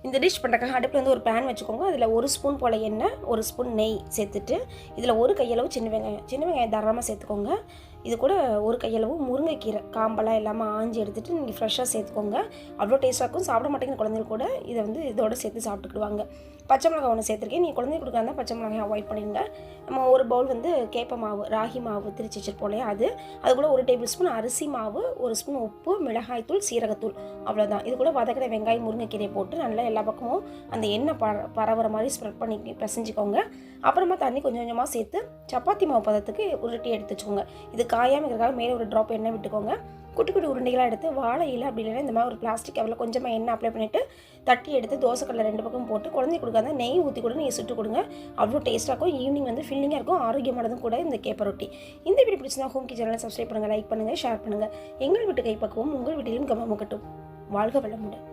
இந்த டிஷ் பண்ணுறக்காக அடுப்பில் வந்து ஒரு பேன் வச்சுக்கோங்க. அதில் 1 ஸ்பூன் போல் எண்ணெய், 1 ஸ்பூன் நெய் சேர்த்துட்டு இதில் ஒரு கையளவு சின்ன வெங்காயம் தாராளமாக சேர்த்துக்கோங்க. இது கூட ஒரு கையளவு முருங்கைக்கீரை காம்பெல்லாம் இல்லாமல் ஆஞ்சி எடுத்துகிட்டு நீங்கள் ஃப்ரெஷ்ஷாக சேர்த்துக்கோங்க. அவ்வளோ டேஸ்ட்டாக இருக்கும். சாப்பிட மாட்டேங்கிற குழந்தைங்க கூட இதை வந்து இதோடு சேர்த்து சாப்பிட்டுக்கிடுவாங்க. பச்சை மிளகாய் ஒன்று சேர்த்துருக்கேன். நீங்கள் குழந்தைங்க கொடுக்குறதா பச்சை மிளகாய் அவாய்ட் பண்ணிடுங்க. நம்ம ஒரு பவுல் வந்து கேப்ப மாவு, ராகி மாவு திரிச்சு வச்சுருப்போம் இல்லையா, அது கூட 1 டேபிள் ஸ்பூன் அரிசி மாவு, 1 ஸ்பூன் உப்பு, மிளகாய்த்தூள், சீரகத்தூள், அவ்வளோதான். இது கூட வதக்கிற வெங்காயம், முருங்கைக்கீரை போட்டு நல்லா எல்லா பக்கமும் அந்த எண்ணெய் பரவுற மாதிரி ஸ்ப்ரெட் பண்ணி பிசைஞ்சிக்கோங்க. அப்புறமா தண்ணி கொஞ்சம் கொஞ்சமாக சேர்த்து சப்பாத்தி மாவு பதத்துக்கு உருட்டி எடுத்து வச்சுக்கோங்க. இது காயாமல் இருக்கிறதுக்காக மேலே ஒரு ட்ராப் எண்ணெய் விட்டுக்கோங்க. குட்டி குட்டி உருண்டைகளாக எடுத்து வாழை இலை அப்படி இல்லைன்னா இந்த மாதிரி ஒரு பிளாஸ்டிக் கவரில் கொஞ்சமாக எண்ணெய் அப்ளை பண்ணிவிட்டு தட்டி எடுத்து தோசைக்கல்லில் 2 பக்கம் போட்டு குழந்தை கொடுக்காத நெய் ஊற்றி கூட நீங்கள் சுட்டு கொடுங்க. அவ்வளோ டேஸ்ட்டாக இருக்கும். ஈவினிங் வந்து ஃபில்லிங்காக இருக்கும். ஆரோக்கியமானதும் கூட இந்த கேப்ப ரொட்டி. இந்த வீடியோ பிடிச்சிருந்தா ஹோம் கிச்சன் சேனலை சப்ஸ்கிரைப் பண்ணுங்கள், லைக் பண்ணுங்கள், ஷேர் பண்ணுங்கள். எங்கள் வீட்டு கைப்பக்குவம் உங்கள் வீட்டிலும் கவனமுக்கட்டும். வாழ்க வளமுடன்.